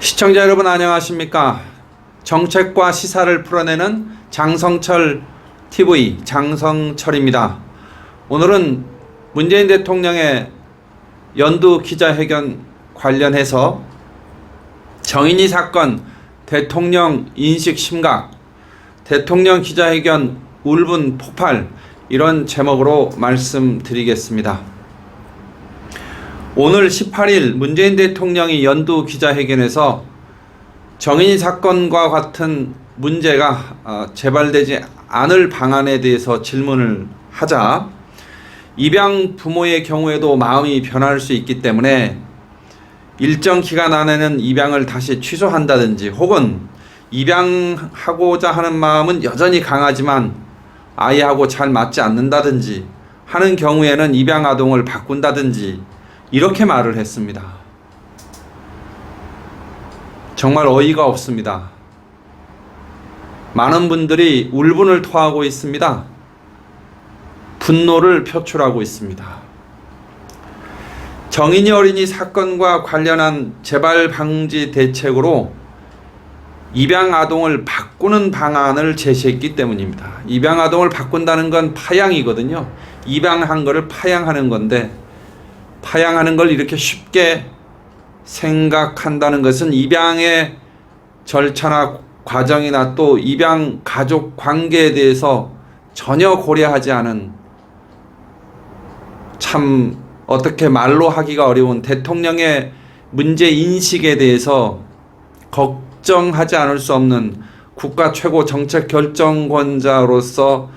시청자 여러분 안녕하십니까? 정책과 시사를 풀어내는 장성철 TV 장성철입니다. 오늘은 문재인 대통령의 연두 기자회견 관련해서 정인이 사건 대통령 인식 심각, 대통령 기자회견 울분 폭발, 이런 제목으로 말씀드리겠습니다. 오늘 18일 문재인 대통령이 연두 기자회견에서 정인이 사건과 같은 문제가 재발되지 않을 방안에 대해서 질문을 하자, 입양 부모의 경우에도 마음이 변할 수 있기 때문에 일정 기간 안에는 입양을 다시 취소한다든지, 혹은 입양하고자 하는 마음은 여전히 강하지만 아이하고 잘 맞지 않는다든지 하는 경우에는 입양 아동을 바꾼다든지 이렇게 말을 했습니다. 정말 어이가 없습니다. 많은 분들이 울분을 토하고 있습니다. 분노를 표출하고 있습니다. 정인이 어린이 사건과 관련한 재발 방지 대책으로 입양 아동을 바꾸는 방안을 제시했기 때문입니다. 입양 아동을 바꾼다는 건 파양이거든요. 입양한 거를 파양하는 건데, 파양하는 걸 이렇게 쉽게 생각한다는 것은 입양의 절차나 과정이나 또 입양 가족 관계에 대해서 전혀 고려하지 않은, 참 어떻게 말로 하기가 어려운 대통령의 문제 인식에 대해서 걱정하지 않을 수 없는 국가 최고 정책 결정권자로서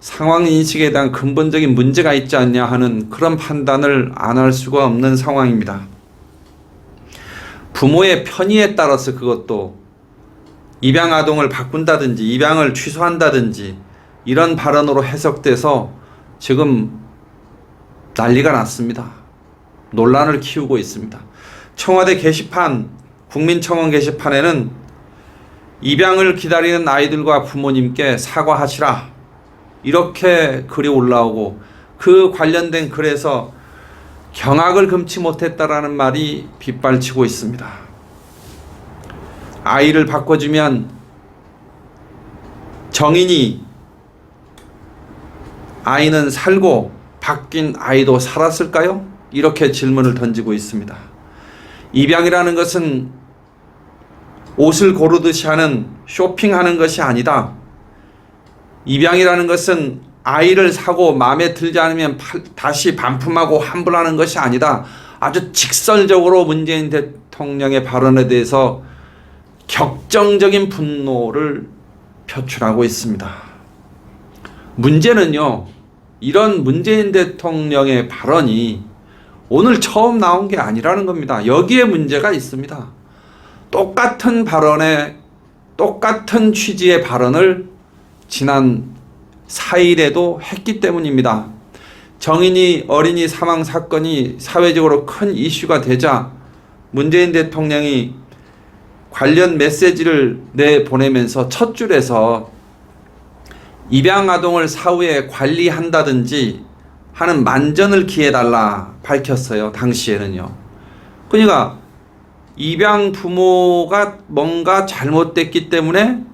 상황 인식에 대한 근본적인 문제가 있지 않냐 하는 그런 판단을 안 할 수가 없는 상황입니다. 부모의 편의에 따라서 그것도 입양 아동을 바꾼다든지 입양을 취소한다든지 이런 발언으로 해석돼서 지금 난리가 났습니다. 논란을 키우고 있습니다. 청와대 게시판, 국민청원 게시판에는 입양을 기다리는 아이들과 부모님께 사과하시라, 이렇게 글이 올라오고, 그 관련된 글에서 경악을 금치 못했다라는 말이 빗발치고 있습니다. 아이를 바꿔주면 정인이 아이는 살고 바뀐 아이도 살았을까요? 이렇게 질문을 던지고 있습니다. 입양이라는 것은 옷을 고르듯이 하는, 쇼핑하는 것이 아니다. 입양이라는 것은 아이를 사고 마음에 들지 않으면 다시 반품하고 환불하는 것이 아니다. 아주 직설적으로 문재인 대통령의 발언에 대해서 격정적인 분노를 표출하고 있습니다. 문제는요, 이런 문재인 대통령의 발언이 오늘 처음 나온 게 아니라는 겁니다. 여기에 문제가 있습니다. 똑같은 발언에, 똑같은 취지의 발언을 지난 4일에도 했기 때문입니다. 정인이 어린이 사망 사건이 사회적으로 큰 이슈가 되자 문재인 대통령이 관련 메시지를 내보내면서 첫 줄에서 입양 아동을 사후에 관리한다든지 하는 만전을 기해달라 밝혔어요. 당시에는요. 그러니까 입양 부모가 뭔가 잘못됐기 때문에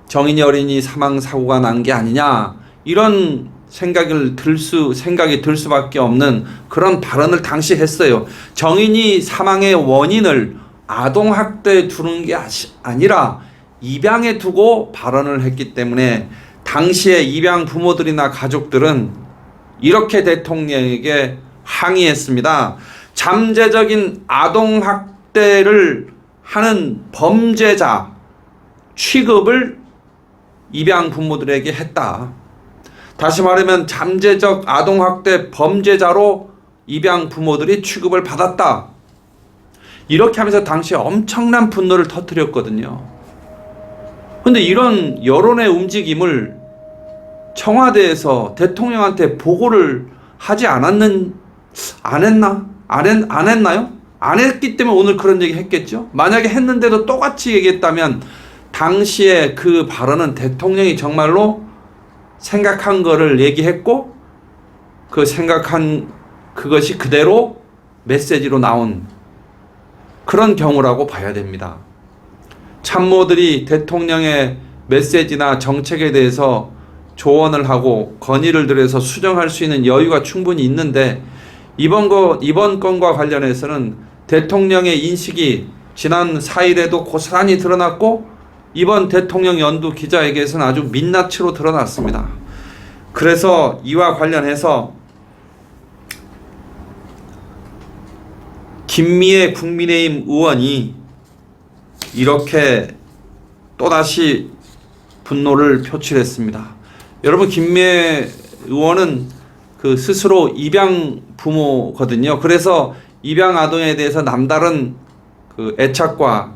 정인이 어린이 사망 사고가 난 게 아니냐, 이런 생각이 들 수밖에 없는 그런 발언을 당시 했어요. 정인이 사망의 원인을 아동학대에 두는 게 아니라 입양에 두고 발언을 했기 때문에 당시에 입양 부모들이나 가족들은 이렇게 대통령에게 항의했습니다. 잠재적인 아동학대를 하는 범죄자 취급을 입양 부모들에게 했다. 다시 말하면 잠재적 아동학대 범죄자로 입양 부모들이 취급을 받았다. 이렇게 하면서 당시에 엄청난 분노를 터뜨렸거든요. 근데 이런 여론의 움직임을 청와대에서 대통령한테 보고를 하지 안 했나요? 안 했기 때문에 오늘 그런 얘기 했겠죠. 만약에 했는데도 똑같이 얘기했다면 당시에 그 발언은 대통령이 정말로 생각한 거를 얘기했고, 그 생각한 그것이 그대로 메시지로 나온 그런 경우라고 봐야 됩니다. 참모들이 대통령의 메시지나 정책에 대해서 조언을 하고 건의를 드려서 수정할 수 있는 여유가 충분히 있는데 이번 건과 관련해서는 대통령의 인식이 지난 4일에도 고스란히 드러났고 이번 대통령 연두 기자회견에서는 아주 민낯으로 드러났습니다. 그래서 이와 관련해서 김미애 국민의힘 의원이 이렇게 또다시 분노를 표출했습니다. 여러분, 김미애 의원은 그 스스로 입양 부모거든요. 그래서 입양 아동에 대해서 남다른 그 애착과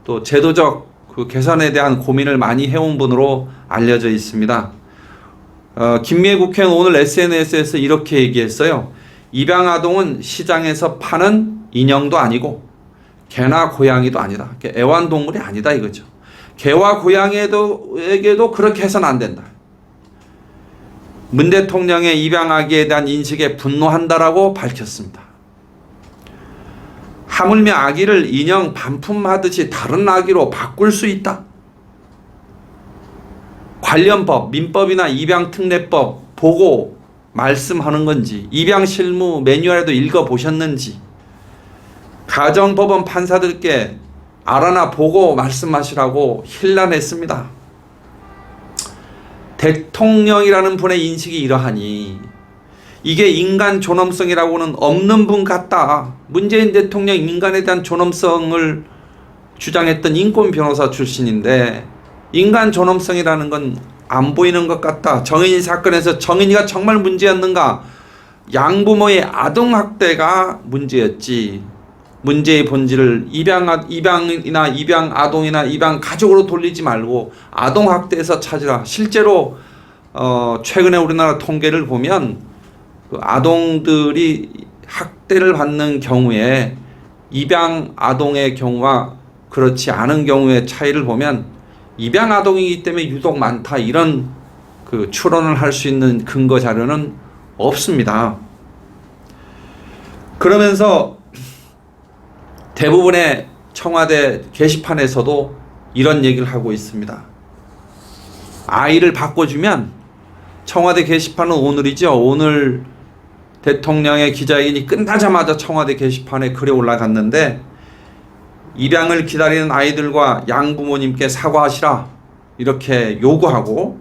또 제도적 그 개선에 대한 고민을 많이 해온 분으로 알려져 있습니다. 김미애 국회의원 오늘 SNS에서 이렇게 얘기했어요. 입양 아동은 시장에서 파는 인형도 아니고 개나 고양이도 아니다. 애완동물이 아니다 이거죠. 개와 고양이에게도 그렇게 해서는 안 된다. 문 대통령의 입양아기에 대한 인식에 분노한다라고 밝혔습니다. 하물며 아기를 인형 반품하듯이 다른 아기로 바꿀 수 있다. 관련 법, 민법이나 입양특례법 보고 말씀하는 건지, 입양실무 매뉴얼에도 읽어보셨는지, 가정법원 판사들께 알아나 보고 말씀하시라고 힐난했습니다. 대통령이라는 분의 인식이 이러하니 이게 인간 존엄성이라고는 없는 분 같다. 문재인 대통령 인간에 대한 존엄성을 주장했던 인권 변호사 출신인데 인간 존엄성이라는 건 안 보이는 것 같다. 정인이 사건에서 정인이가 정말 문제였는가? 양부모의 아동학대가 문제였지. 문제의 본질을 입양이나 입양 아동이나 입양 가족으로 돌리지 말고 아동학대에서 찾으라. 실제로 최근에 우리나라 통계를 보면 그 아동들이 학대를 받는 경우에 입양 아동의 경우와 그렇지 않은 경우의 차이를 보면 입양 아동이기 때문에 유독 많다 이런 그 추론을 할 수 있는 근거 자료는 없습니다. 그러면서 대부분의 청와대 게시판에서도 이런 얘기를 하고 있습니다. 아이를 바꿔주면 청와대 게시판은 오늘이죠. 오늘 대통령의 기자회견이 끝나자마자 청와대 게시판에 글이 올라갔는데 입양을 기다리는 아이들과 양부모님께 사과하시라 이렇게 요구하고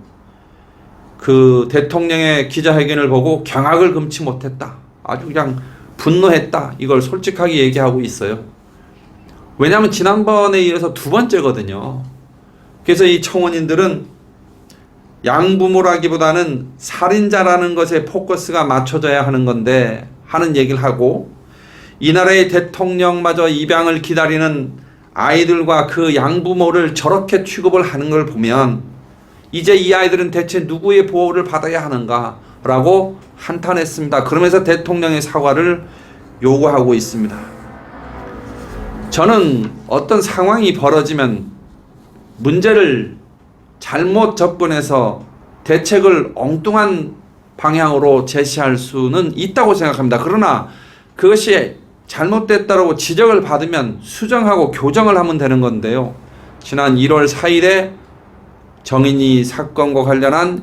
그 대통령의 기자회견을 보고 경악을 금치 못했다. 아주 그냥 분노했다. 이걸 솔직하게 얘기하고 있어요. 왜냐하면 지난번에 이어서 두 번째거든요. 그래서 이 청원인들은 양부모라기보다는 살인자라는 것에 포커스가 맞춰져야 하는 건데 하는 얘기를 하고 이 나라의 대통령마저 입양을 기다리는 아이들과 그 양부모를 저렇게 취급을 하는 걸 보면 이제 이 아이들은 대체 누구의 보호를 받아야 하는가라고 한탄했습니다. 그러면서 대통령의 사과를 요구하고 있습니다. 저는 어떤 상황이 벌어지면 문제를 잘못 접근해서 대책을 엉뚱한 방향으로 제시할 수는 있다고 생각합니다. 그러나 그것이 잘못됐다고 지적을 받으면 수정하고 교정을 하면 되는 건데요. 지난 1월 4일에 정인이 사건과 관련한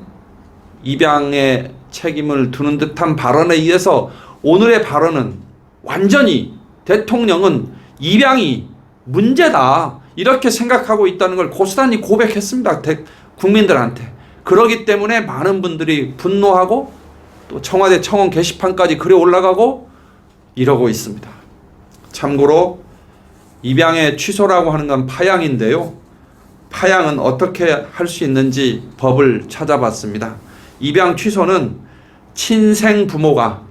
입양의 책임을 두는 듯한 발언에 의해서 오늘의 발언은 완전히 대통령은 입양이 문제다 이렇게 생각하고 있다는 걸 고스란히 고백했습니다. 국민들한테. 그러기 때문에 많은 분들이 분노하고 또 청와대 청원 게시판까지 글이 올라가고 이러고 있습니다. 참고로 입양의 취소라고 하는 건 파양인데요. 파양은 어떻게 할 수 있는지 법을 찾아봤습니다. 입양 취소는 친생 부모가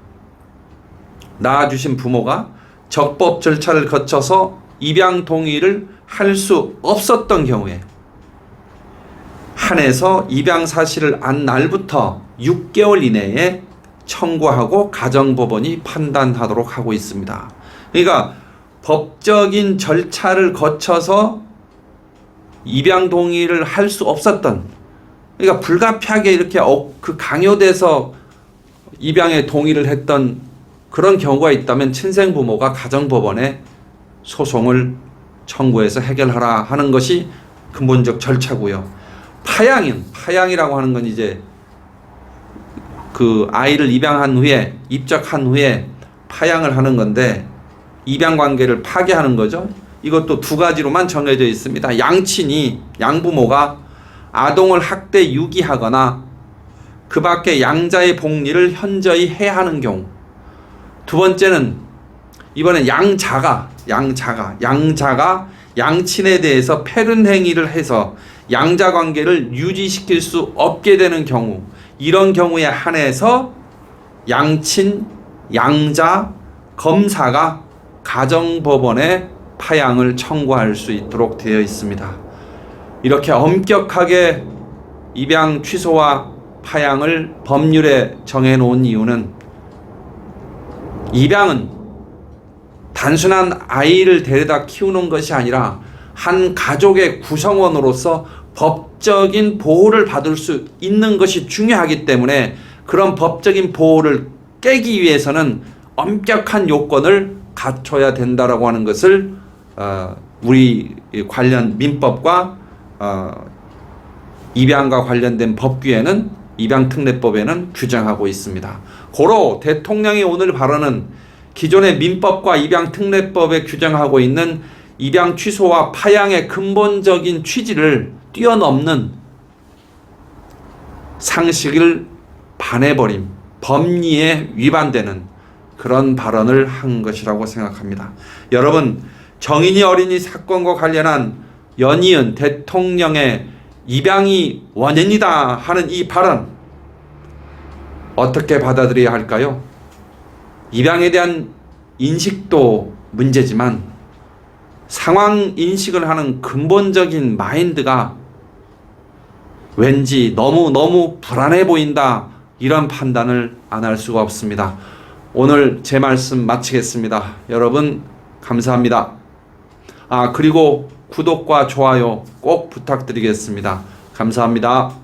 낳아주신 부모가 적법 절차를 거쳐서 입양 동의를 할 수 없었던 경우에 한해서 입양 사실을 안 날부터 6개월 이내에 청구하고 가정법원이 판단하도록 하고 있습니다. 그러니까 법적인 절차를 거쳐서 입양 동의를 할 수 없었던, 그러니까 불가피하게 이렇게 그 강요돼서 입양에 동의를 했던 그런 경우가 있다면 친생부모가 가정법원에 소송을 청구해서 해결하라 하는 것이 근본적 절차고요. 파양이라고 하는 건 이제 그 아이를 입양한 후에 입적한 후에 파양을 하는 건데 입양 관계를 파괴하는 거죠. 이것도 두 가지로만 정해져 있습니다. 양부모가 아동을 학대 유기하거나 그 밖에 양자의 복리를 현저히 해하는 경우. 두 번째는 이번엔 양자가 양친에 대해서 패륜 행위를 해서 양자 관계를 유지시킬 수 없게 되는 경우, 이런 경우에 한해서 양친, 양자, 검사가 가정법원에 파양을 청구할 수 있도록 되어 있습니다. 이렇게 엄격하게 입양 취소와 파양을 법률에 정해놓은 이유는 입양은 단순한 아이를 데려다 키우는 것이 아니라 한 가족의 구성원으로서 법적인 보호를 받을 수 있는 것이 중요하기 때문에 그런 법적인 보호를 깨기 위해서는 엄격한 요건을 갖춰야 된다라고 하는 것을 우리 관련 민법과 입양과 관련된 법규에는 입양특례법에는 규정하고 있습니다. 고로 대통령이 오늘 발언은 기존의 민법과 입양특례법에 규정하고 있는 입양 취소와 파양의 근본적인 취지를 뛰어넘는 상식을 반해버림, 법리에 위반되는 그런 발언을 한 것이라고 생각합니다. 여러분, 정인이 어린이 사건과 관련한 연이은 대통령의 입양이 원인이다 하는 이 발언 어떻게 받아들여야 할까요? 입양에 대한 인식도 문제지만 상황 인식을 하는 근본적인 마인드가 왠지 너무 불안해 보인다, 이런 판단을 안 할 수가 없습니다. 오늘 제 말씀 마치겠습니다. 여러분 감사합니다. 그리고 구독과 좋아요 꼭 부탁드리겠습니다. 감사합니다.